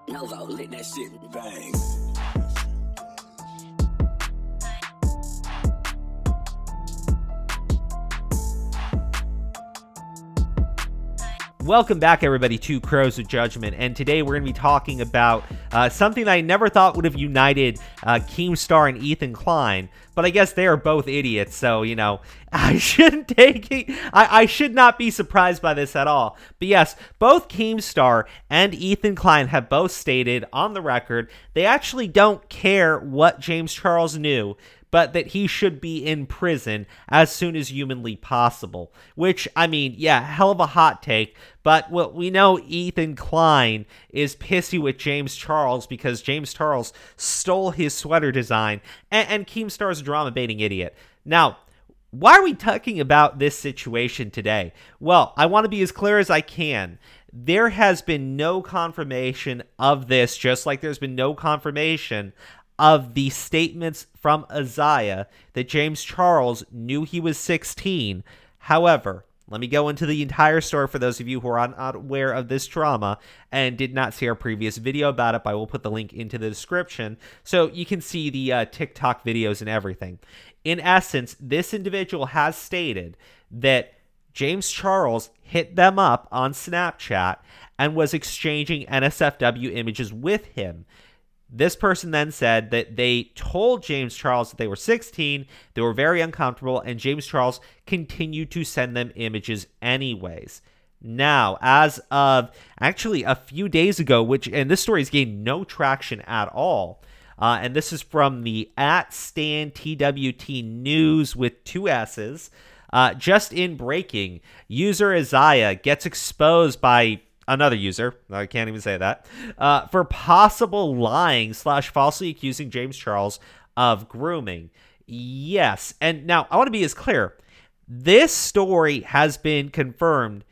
Novo, lit that shit, bang. Welcome back, everybody, to Crows of Judgment, and today we're going to be talking about something I never thought would have united Keemstar and Ethan Klein, but I guess they are both idiots, so, you know, I shouldn't take it. I should not be surprised by this at all. But yes, both Keemstar and Ethan Klein have both stated on the record they actually don't care what James Charles knew, but that he should be in prison as soon as humanly possible. Which, I mean, yeah, hell of a hot take, but well, we know Ethan Klein is pissy with James Charles because James Charles stole his sweater design, and Keemstar's a drama-baiting idiot. Now, why are we talking about this situation today? Well, I want to be as clear as I can. There has been no confirmation of this, just like there's been no confirmation of the statements from Isaiah that James Charles knew he was 16. However, let me go into the entire story for those of you who are unaware of this drama and did not see our previous video about it. I will put the link into the description so you can see the TikTok videos and everything. In essence, this individual has stated that James Charles hit them up on Snapchat and was exchanging NSFW images with him. This person then said that they told James Charles that they were 16, they were very uncomfortable, and James Charles continued to send them images anyways. Now, as of actually a few days ago, and this story has gained no traction at all, and this is from the @StanTWT News with 2 S's, just in breaking, user Isaiah gets exposed by another user, I can't even say that, for possible lying / falsely accusing James Charles of grooming. Yes, and now I want to be as clear. This story has been confirmed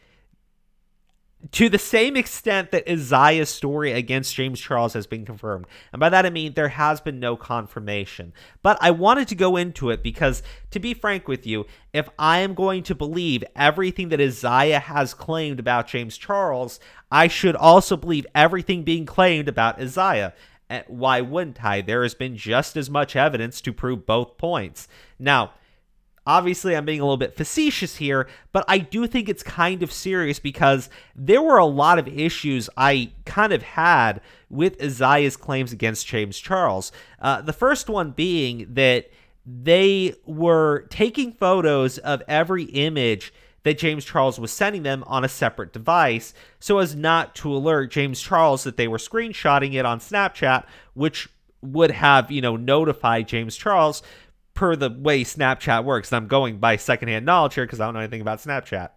to the same extent that Isaiah's story against James Charles has been confirmed. And by that I mean there has been no confirmation. But I wanted to go into it because, to be frank with you, if I am going to believe everything that Isaiah has claimed about James Charles, I should also believe everything being claimed about Isaiah. Why wouldn't I? There has been just as much evidence to prove both points. Now, obviously, I'm being a little bit facetious here, but I do think it's kind of serious because there were a lot of issues I kind of had with Isaiah's claims against James Charles. The first one being that they were taking photos of every image that James Charles was sending them on a separate device so as not to alert James Charles that they were screenshotting it on Snapchat, which would have, you know, notified James Charles per the way Snapchat works. And I'm going by secondhand knowledge here because I don't know anything about Snapchat.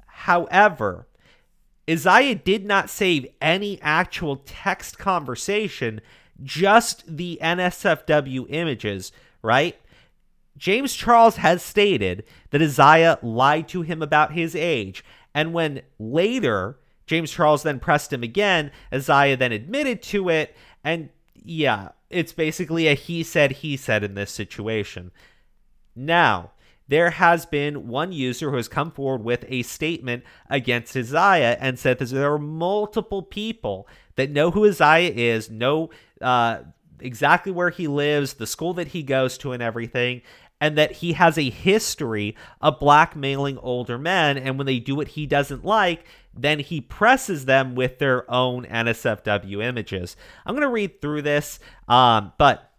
However, Isaiah did not save any actual text conversation, just the NSFW images, right? James Charles has stated that Isaiah lied to him about his age, and when later James Charles then pressed him again, Isaiah then admitted to it, and yeah, it's basically a he said in this situation. Now, there has been one user who has come forward with a statement against Isaiah and said that there are multiple people that know who Isaiah is, know exactly where he lives, the school that he goes to and everything, and that he has a history of blackmailing older men, and when they do what he doesn't like, then he presses them with their own NSFW images. I'm going to read through this, but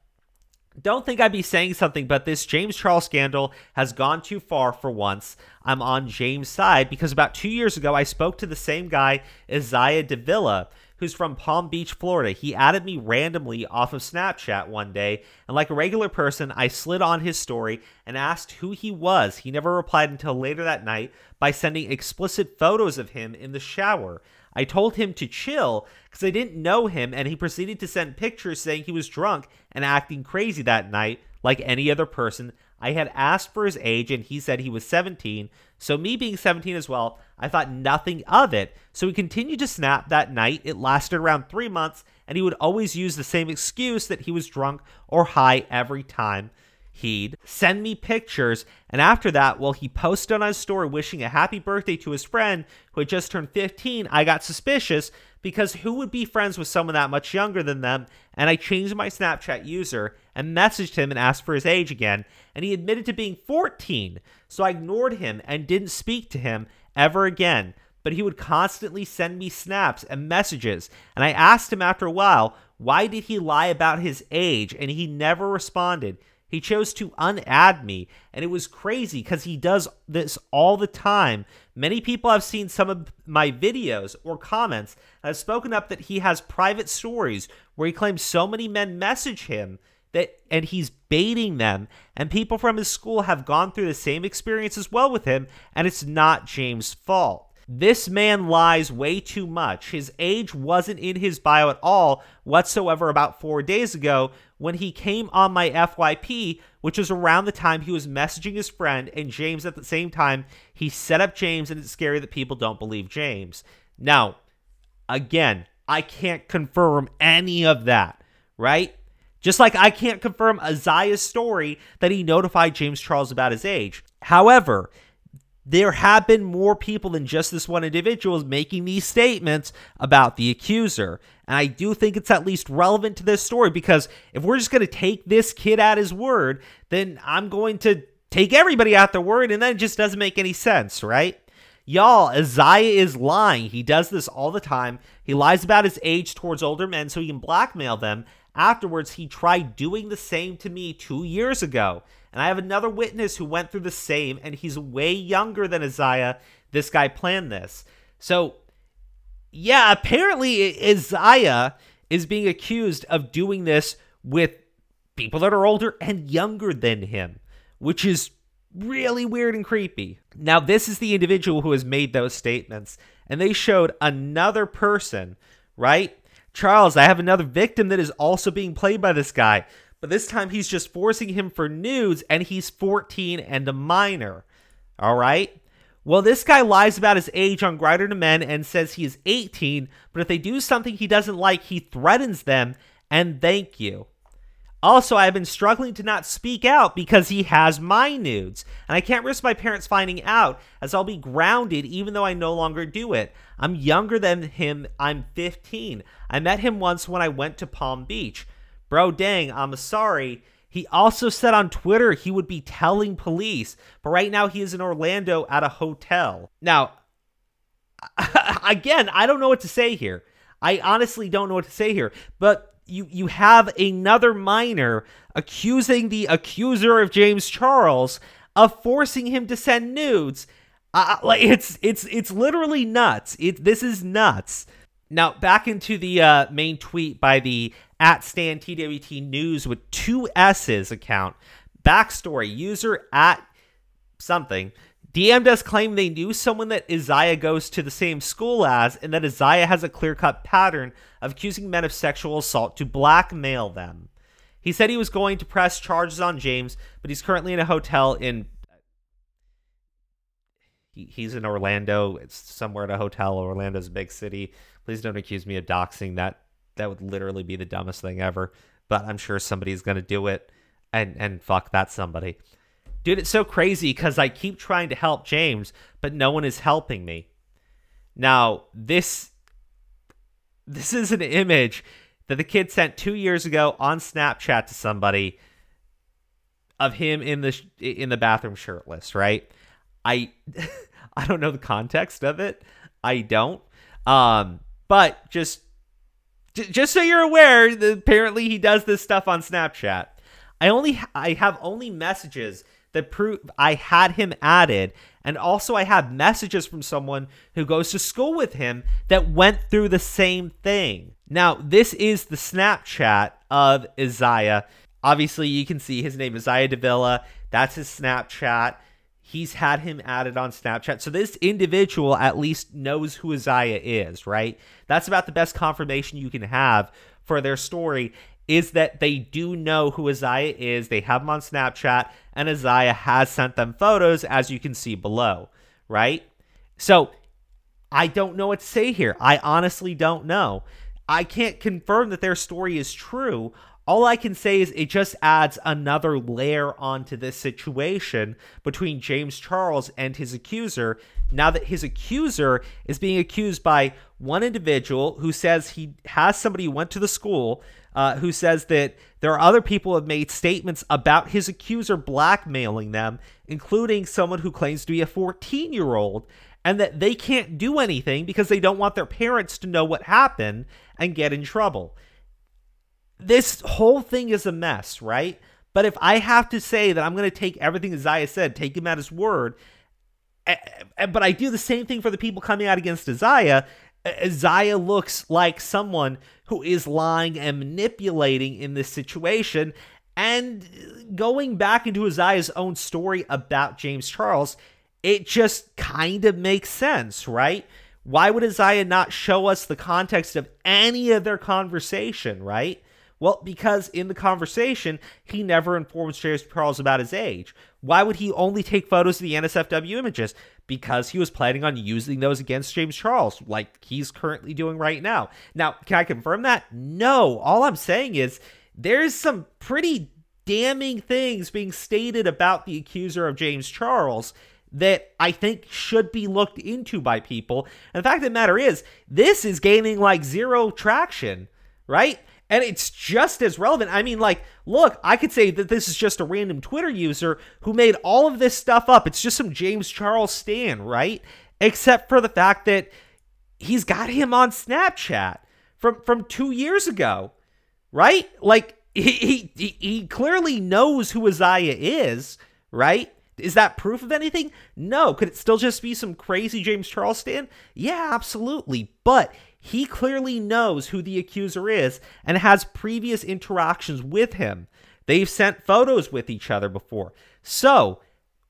don't think I'd be saying something, but this James Charles scandal has gone too far for once. I'm on James' side because about 2 years ago, I spoke to the same guy, Isaiah Davila, who's from Palm Beach, Florida. He added me randomly off of Snapchat one day, and like a regular person, I slid on his story and asked who he was. He never replied until later that night by sending explicit photos of him in the shower. I told him to chill because I didn't know him, and he proceeded to send pictures saying he was drunk and acting crazy that night like any other person. I had asked for his age, and he said he was 17, so me being 17 as well, I thought nothing of it. So he continued to snap that night. It lasted around 3 months, and he would always use the same excuse that he was drunk or high every time he'd send me pictures. And after that, well, he posted on his story wishing a happy birthday to his friend who had just turned 15. I got suspicious because who would be friends with someone that much younger than them? And I changed my Snapchat user and messaged him and asked for his age again, and he admitted to being 14. So I ignored him and didn't speak to him ever again. But he would constantly send me snaps and messages, and I asked him after a while, why did he lie about his age, and he never responded. He chose to unadd me, and it was crazy because he does this all the time. Many people have seen some of my videos or comments and have spoken up that he has private stories where he claims so many men message him and he's baiting them, and people from his school have gone through the same experience as well with him, and it's not James' fault. This man lies way too much. His age wasn't in his bio at all whatsoever about 4 days ago when he came on my FYP, which was around the time he was messaging his friend and James at the same time. He set up James, and it's scary that people don't believe James. Now, again, I can't confirm any of that, right? Just like I can't confirm Isaiah's story that he notified James Charles about his age. However, there have been more people than just this one individual making these statements about the accuser. And I do think it's at least relevant to this story, because if we're just going to take this kid at his word, then I'm going to take everybody at their word, and then it just doesn't make any sense, right? Y'all, Isaiah is lying. He does this all the time. He lies about his age towards older men so he can blackmail them. Afterwards, he tried doing the same to me 2 years ago. And I have another witness who went through the same, and he's way younger than Isaiah. This guy planned this. So, yeah, apparently Isaiah is being accused of doing this with people that are older and younger than him, which is really weird and creepy. Now, this is the individual who has made those statements, and they showed another person, right? Charles, I have another victim that is also being played by this guy. But this time he's just forcing him for nudes, and he's 14 and a minor. All right? Well, this guy lies about his age on Grindr to Men and says he is 18, but if they do something he doesn't like, he threatens them, and thank you. Also, I have been struggling to not speak out because he has my nudes, and I can't risk my parents finding out, as I'll be grounded even though I no longer do it. I'm younger than him. I'm 15. I met him once when I went to Palm Beach. Bro, dang, I'm sorry. He also said on Twitter he would be telling police, but right now he is in Orlando at a hotel. Now, again, I don't know what to say here. I honestly don't know what to say here, but you have another minor accusing the accuser of James Charles of forcing him to send nudes. Like it's literally nuts. This is nuts. Now, back into the main tweet by the @StanTWT News with 2 S's account. Backstory, user @something DM'd us claiming they knew someone that Isaiah goes to the same school as, and that Isaiah has a clear-cut pattern of accusing men of sexual assault to blackmail them. He said he was going to press charges on James, but he's currently in a hotel in... He's in Orlando. It's somewhere at a hotel. Orlando's a big city. Please don't accuse me of doxing. That would literally be the dumbest thing ever. But I'm sure somebody's going to do it. And fuck that somebody. Dude, it's so crazy because I keep trying to help James, but no one is helping me. Now, this is an image that the kid sent 2 years ago on Snapchat to somebody of him in the bathroom shirtless, right? I don't know the context of it. I don't. But just so you're aware, apparently he does this stuff on Snapchat. I have only messages that prove I had him added, and also I have messages from someone who goes to school with him that went through the same thing. Now, this is the Snapchat of Isaiah. Obviously, you can see his name, Isaiah Davila. That's his Snapchat. He's had him added on Snapchat. So this individual at least knows who Isaiah is, right? That's about the best confirmation you can have for their story, is that they do know who Isaiah is. They have him on Snapchat, and Isaiah has sent them photos, as you can see below, right? So I don't know what to say here. I honestly don't know. I can't confirm that their story is true. All I can say is it just adds another layer onto this situation between James Charles and his accuser, now that his accuser is being accused by one individual who says he has somebody who went to the school who says that there are other people who have made statements about his accuser blackmailing them, including someone who claims to be a 14-year-old, and that they can't do anything because they don't want their parents to know what happened and get in trouble. This whole thing is a mess, right? But if I have to say that I'm going to take everything Isaiah said, take him at his word, but I do the same thing for the people coming out against Isaiah, Isaiah looks like someone who is lying and manipulating in this situation. And going back into Isaiah's own story about James Charles, it just kind of makes sense, right? Why would Isaiah not show us the context of any of their conversation, right? Well, because in the conversation, he never informs James Charles about his age. Why would he only take photos of the NSFW images? Because he was planning on using those against James Charles, like he's currently doing right now. Now, can I confirm that? No. All I'm saying is there's some pretty damning things being stated about the accuser of James Charles that I think should be looked into by people. And the fact of the matter is, this is gaining like zero traction, right? And it's just as relevant. I mean, like, look, I could say that this is just a random Twitter user who made all of this stuff up. It's just some James Charles stan, right? Except for the fact that he's got him on Snapchat from 2 years ago, right? Like, he clearly knows who Isaiah is, right? Is that proof of anything? No. Could it still just be some crazy James Charles stan? Yeah, absolutely. But he clearly knows who the accuser is and has previous interactions with him. They've sent photos with each other before. So,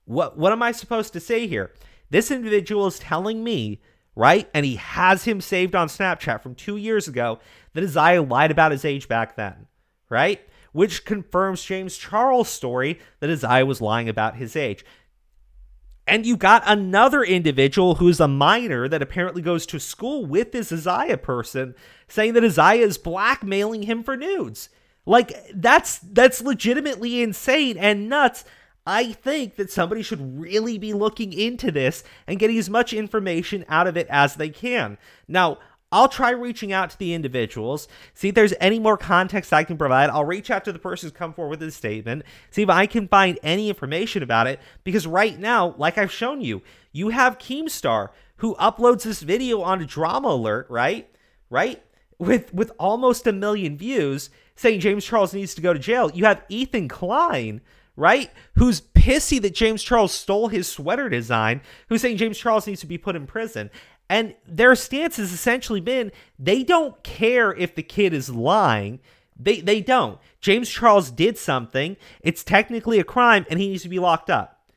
what am I supposed to say here? This individual is telling me, right, and he has him saved on Snapchat from 2 years ago, that Isaiah lied about his age back then, right? Which confirms James Charles' story that Isaiah was lying about his age. And you got another individual who's a minor that apparently goes to school with this Isaiah person saying that Isaiah is blackmailing him for nudes. Like, that's legitimately insane and nuts. I think that somebody should really be looking into this and getting as much information out of it as they can. Now, I'll try reaching out to the individuals, see if there's any more context I can provide. I'll reach out to the person who's come forward with this statement, see if I can find any information about it, because right now, like I've shown you, you have Keemstar, who uploads this video onto Drama Alert, right? With almost 1 million views, saying James Charles needs to go to jail. You have Ethan Klein, right, who's pissy that James Charles stole his sweater design, who's saying James Charles needs to be put in prison. And their stance has essentially been, they don't care if the kid is lying. They don't. James Charles did something. It's technically a crime, and he needs to be locked up.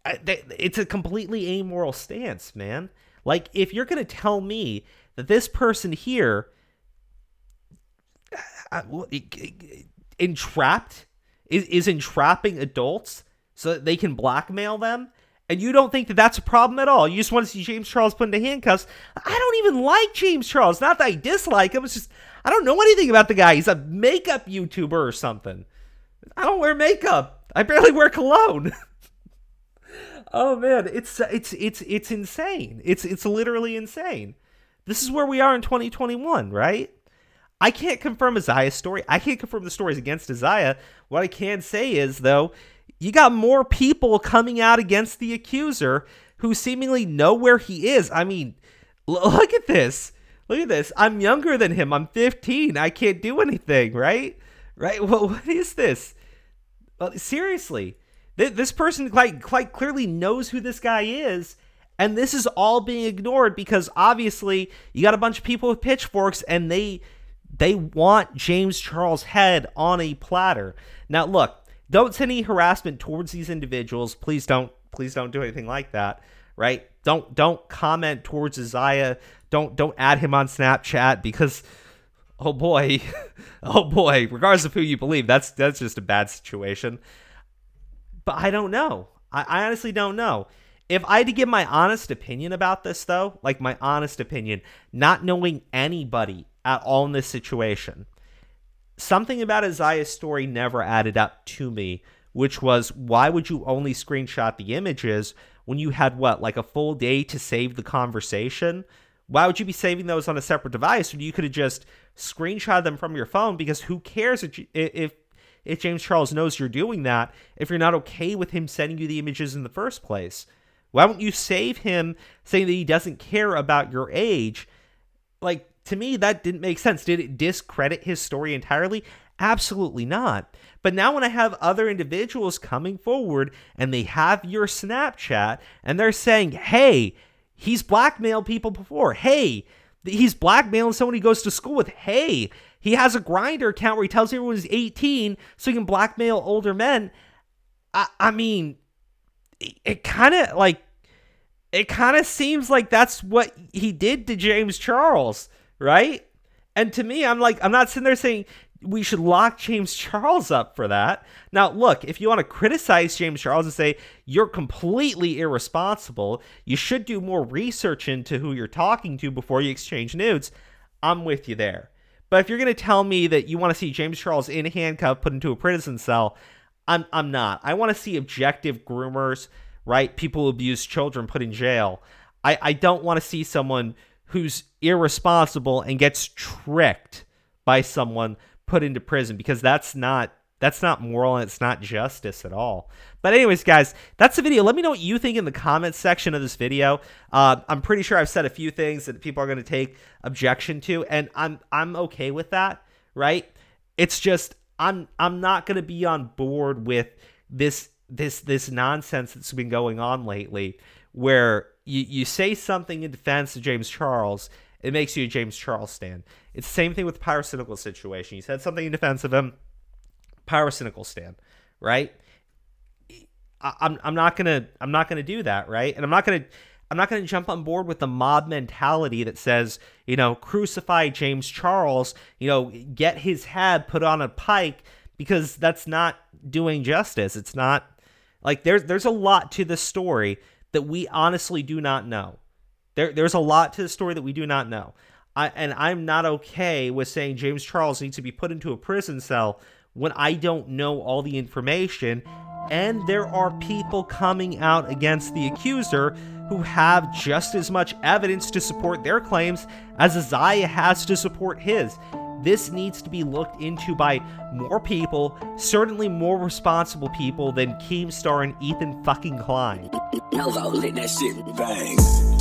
It's a completely amoral stance, man. Like, if you're going to tell me that this person here is entrapping adults so that they can blackmail them, and you don't think that that's a problem at all, you just want to see James Charles put into handcuffs. I don't even like James Charles. Not that I dislike him. It's just, I don't know anything about the guy. He's a makeup YouTuber or something. I don't wear makeup. I barely wear cologne. Oh man, it's insane. It's literally insane. This is where we are in 2021, right? I can't confirm Isaiah's story. I can't confirm the stories against Isaiah. What I can say is, though, you got more people coming out against the accuser who seemingly know where he is. I mean, look at this. Look at this. I'm younger than him. I'm 15. I can't do anything, right? Right? Well, what is this? Seriously. This person quite clearly knows who this guy is, and this is all being ignored because obviously you got a bunch of people with pitchforks and they want James Charles' head on a platter. Now, look. Don't send any harassment towards these individuals. Please don't do anything like that, right? Don't comment towards Isaiah. Don't add him on Snapchat because, oh boy, regardless of who you believe, that's just a bad situation. But I don't know. I honestly don't know. If I had to give my honest opinion about this, though, like my honest opinion, not knowing anybody at all in this situation, something about Isaiah's story never added up to me, which was, why would you only screenshot the images when you had, what, like a full day to save the conversation? Why would you be saving those on a separate device when you could have just screenshot them from your phone? Because who cares if James Charles knows you're doing that if you're not okay with him sending you the images in the first place? Why won't you save him saying that he doesn't care about your age? Like, to me, that didn't make sense. Did it discredit his story entirely? Absolutely not. But now when I have other individuals coming forward and they have your Snapchat and they're saying, hey, he's blackmailed people before. Hey, he's blackmailing someone he goes to school with. Hey, he has a Grindr account where he tells everyone he's 18 so he can blackmail older men. I mean, it kind of seems like that's what he did to James Charles, right? And to me, I'm not sitting there saying we should lock James Charles up for that. Now, look, if you want to criticize James Charles and say you're completely irresponsible, you should do more research into who you're talking to before you exchange nudes, I'm with you there. But if you're going to tell me that you want to see James Charles in handcuff put into a prison cell, I'm not. I want to see objective groomers, right? People who abuse children put in jail. I don't want to see someone who's irresponsible and gets tricked by someone put into prison, because that's not moral and it's not justice at all. But anyways, guys, that's the video. Let me know what you think in the comments section of this video. I'm pretty sure I've said a few things that people are going to take objection to, and I'm okay with that, right? It's just I'm not going to be on board with this nonsense that's been going on lately, where you say something in defense of James Charles, it makes you a James Charles stan. It's the same thing with the pyrocynical situation. You said something in defense of him, pyrocynical stan, right? I'm not gonna do that, right? And I'm not gonna jump on board with the mob mentality that says, you know, crucify James Charles, you know, get his head put on a pike, because that's not doing justice. It's not, like, there's a lot to this story that we honestly do not know. There's a lot to the story that we do not know. I'm not okay with saying James Charles needs to be put into a prison cell when I don't know all the information, and there are people coming out against the accuser who have just as much evidence to support their claims as Isaiah has to support his. This needs to be looked into by more people, certainly more responsible people than Keemstar and Ethan fucking Klein. Hello, let that shit bang.